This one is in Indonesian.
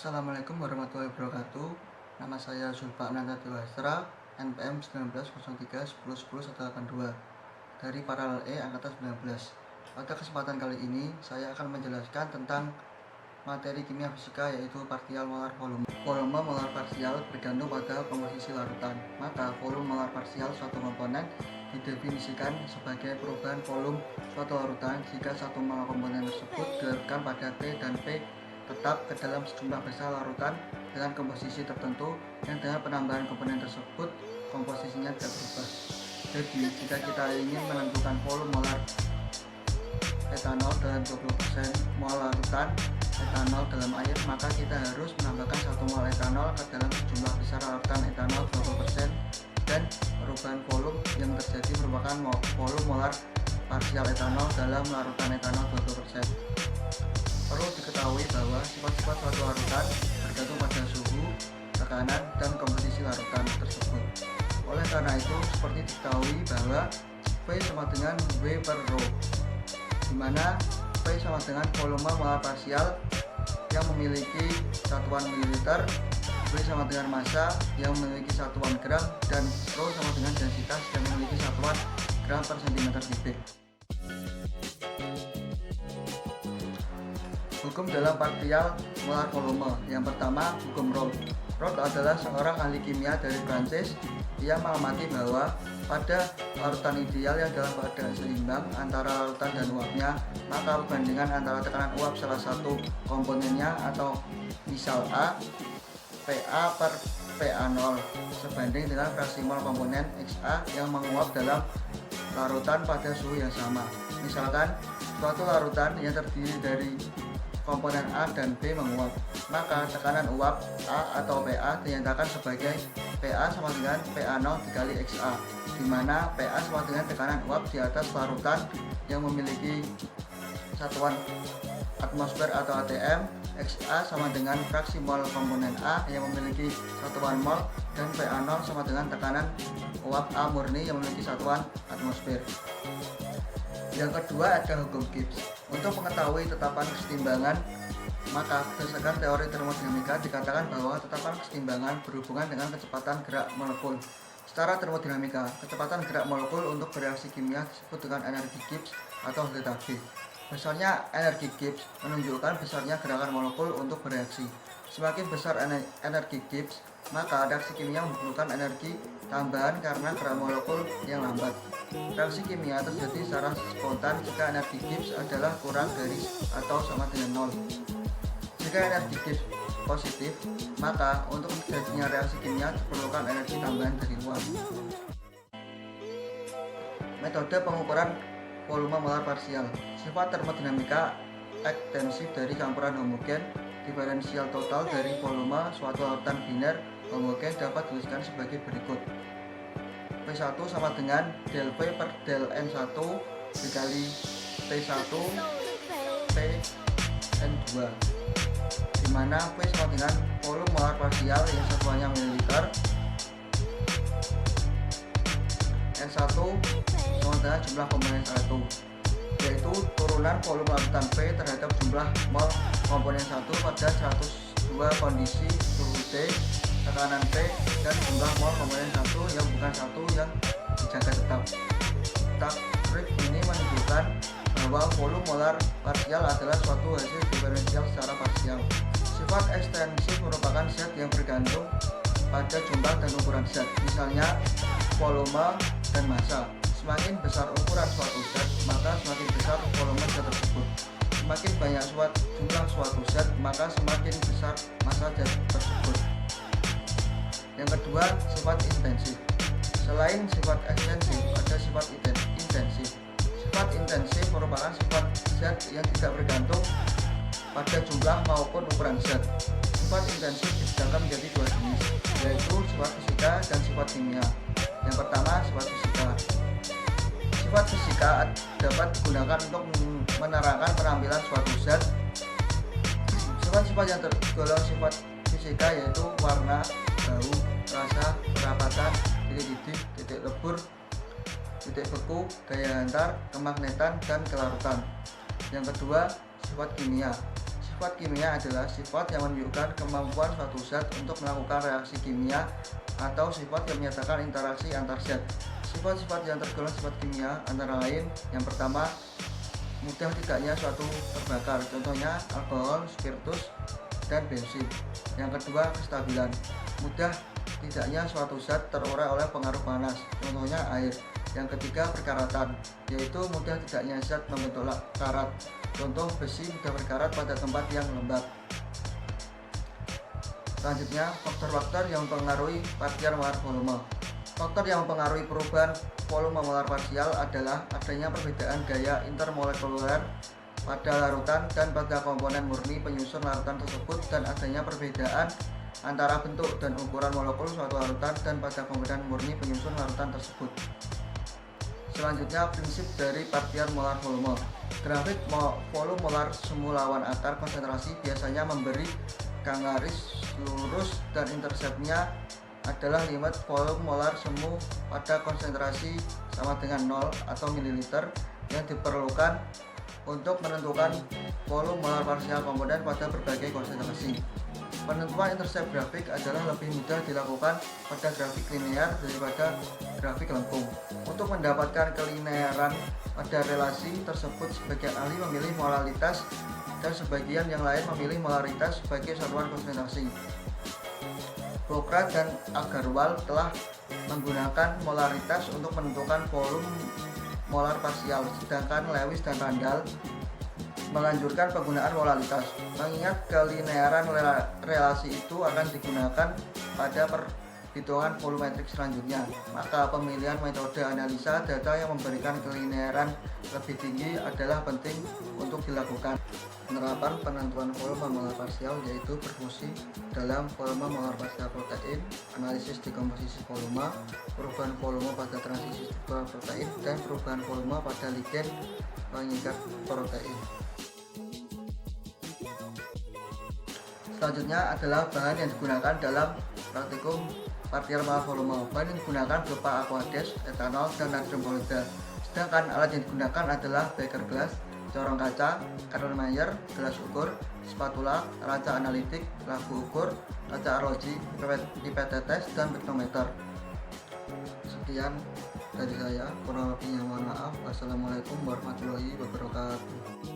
Assalamualaikum warahmatullahi wabarakatuh. Nama saya Zulfa Ananta Dewastra, NPM 1903 10 10 182 dari Paralel E angkatan 19. Pada kesempatan kali ini saya akan menjelaskan tentang materi kimia fisika, yaitu partial molar volume. Volume molar parsial bergantung pada komposisi larutan. Maka volume molar parsial suatu komponen didefinisikan sebagai perubahan volume suatu larutan jika satu mol komponen tersebut dilarutkan pada P dan P tetap ke dalam sejumlah besar larutan dengan komposisi tertentu yang dengan penambahan komponen tersebut komposisinya tidak berubah. Jadi jika kita ingin menentukan volume molar etanol dalam 20% mol larutan etanol dalam air, maka kita harus menambahkan 1 mol etanol ke dalam sejumlah besar larutan etanol 20%, dan perubahan volume yang terjadi merupakan volume molar parsial etanol dalam larutan etanol 20%. Perlu diketahui bahwa sifat-sifat suatu larutan bergantung pada suhu, tekanan, dan komposisi larutan tersebut. Oleh karena itu, seperti diketahui bahwa V sama dengan W per rho, di mana V sama dengan volume molar parsial yang memiliki satuan mililiter, W sama dengan massa yang memiliki satuan gram, dan rho sama dengan densitas yang memiliki satuan gram per cm kubik. Hukum dalam partial molar volume. Yang pertama, hukum Raoult. Raoult adalah seorang ahli kimia dari Prancis. Ia mengamati bahwa pada larutan ideal yang dalam keadaan seimbang antara larutan dan uapnya, maka perbandingan antara tekanan uap salah satu komponennya, atau misal A, PA per PA0, sebanding dengan fraksi mol komponen XA yang menguap dalam larutan pada suhu yang sama. Misalkan suatu larutan yang terdiri dari komponen A dan B menguap, maka tekanan uap A atau PA dinyatakan sebagai PA sama dengan PA0 dikali XA, di mana PA sama dengan tekanan uap di atas larutan yang memiliki satuan atmosfer atau ATM, XA sama dengan fraksi mol komponen A yang memiliki satuan mol, dan PA0 sama dengan tekanan uap A murni yang memiliki satuan atmosfer. Yang kedua ada hukum Gibbs. Untuk mengetahui tetapan kesetimbangan, maka berdasarkan teori termodinamika dikatakan bahwa tetapan kesetimbangan berhubungan dengan kecepatan gerak molekul. Secara termodinamika, kecepatan gerak molekul untuk bereaksi kimia disebut dengan energi Gibbs atau delta G. Besarnya energi Gibbs menunjukkan besarnya gerakan molekul untuk bereaksi. Semakin besar energi Gibbs, maka reaksi kimia membutuhkan energi tambahan karena gerak molekul yang lambat. Reaksi kimia terjadi secara spontan jika energi Gibbs adalah kurang dari atau sama dengan 0. Jika energi Gibbs positif, maka untuk terjadinya reaksi kimia diperlukan energi tambahan dari luar. Metode pengukuran volume molar parsial. Sifat termodinamika ekstensif dari campuran homogen. Diferensial total dari volume suatu larutan biner homogen dapat dituliskan sebagai berikut. P1 sama dengan del V per del N1 dikali T1 Pn2, dimana V sama dengan volume molar parsial yang satuannya mililiter, N1 sama dengan jumlah komponen satu, yaitu turunan volume larutan P terhadap jumlah mol komponen 1 pada 102 kondisi suhu T, tekanan P, dan jumlah mol komponen 1 yang bukan satu yang dijaga tetap. Takrif ini menunjukkan bahwa volume molar parsial adalah suatu hasil diferensial secara parsial. Sifat ekstensif merupakan zat yang bergantung pada jumlah dan ukuran zat, misalnya volume dan massa. Semakin besar ukuran suatu zat, maka semakin besar volume zat tersebut. Semakin banyak jumlah suatu zat, maka semakin besar massa zat tersebut. Yang kedua, sifat intensif. Selain sifat ekstensif, ada sifat intensif. Sifat intensif merupakan sifat zat yang tidak bergantung pada jumlah maupun ukuran zat. Sifat intensif dibedakan menjadi dua jenis, yaitu sifat fisika dan sifat kimia. Yang pertama, sifat fisika. Sifat fisika dapat digunakan untuk menerangkan penampilan suatu zat. Sifat-sifat yang tergolong sifat fisika yaitu warna, bau, rasa, kerapatan, titik-titik, titik lebur, titik beku, gaya hantar, kemagnetan, dan kelarutan. Yang kedua, sifat kimia. Sifat kimia adalah sifat yang menunjukkan kemampuan suatu zat untuk melakukan reaksi kimia atau sifat yang menyatakan interaksi antar zat. Sifat-sifat yang tergolong sifat kimia antara lain: yang pertama, mudah tidaknya suatu terbakar, contohnya alkohol, spiritus, dan bensin. Yang kedua, kestabilan, mudah tidaknya suatu zat terurai oleh pengaruh panas, contohnya air. Yang ketiga, perkaratan, yaitu mudah tidaknya zat membentuk karat, contoh besi mudah berkarat pada tempat yang lembab. Selanjutnya, faktor-faktor yang mempengaruhi partial molar volume. Faktor yang mempengaruhi perubahan volume molar parsial adalah adanya perbedaan gaya intermolekuler pada larutan dan pada komponen murni penyusun larutan tersebut, dan adanya perbedaan antara bentuk dan ukuran molekul suatu larutan dan pada komponen murni penyusun larutan tersebut. Selanjutnya, prinsip dari partial molar volume. Grafik volume molar semu lawan akar konsentrasi biasanya memberi garis lurus dan interseptnya adalah limit volume molar semu pada konsentrasi sama dengan 0 atau mililiter yang diperlukan untuk menentukan volume molar parsial komponen pada berbagai konsentrasi. Penentuan intercept grafik adalah lebih mudah dilakukan pada grafik linear daripada grafik lengkung. Untuk mendapatkan kelinearan pada relasi tersebut, sebagian ahli memilih molaritas dan sebagian yang lain memilih molaritas sebagai satuan konsentrasi. Bokrat dan Agarwal telah menggunakan molaritas untuk menentukan volume molar parsial, sedangkan Lewis dan Randall menganjurkan penggunaan molaritas. Mengingat kelinearan relasi itu akan digunakan pada perhitungan volumetrik selanjutnya, maka pemilihan metode analisa data yang memberikan kelinearan lebih tinggi adalah penting untuk dilakukan. Penerapan penentuan volume molar parsial yaitu berfungsi dalam volume molar parsial protein, analisis dekomposisi volume, perubahan volume pada transisi struktural protein, dan perubahan volume pada ligen pengikat protein. Selanjutnya adalah bahan yang digunakan dalam praktikum partial molar volume. Bahan yang digunakan berupa aqueous, etanol, dan natrium klorida. Sedangkan alat yang digunakan adalah beker glass, corong kaca, Erlenmeyer, gelas ukur, spatula, kaca analitik, lampu ukur, kaca arloji, pipet tetes, dan manometer. Sekian dari saya, kurang lebihnya mohon maaf. Wassalamualaikum warahmatullahi wabarakatuh.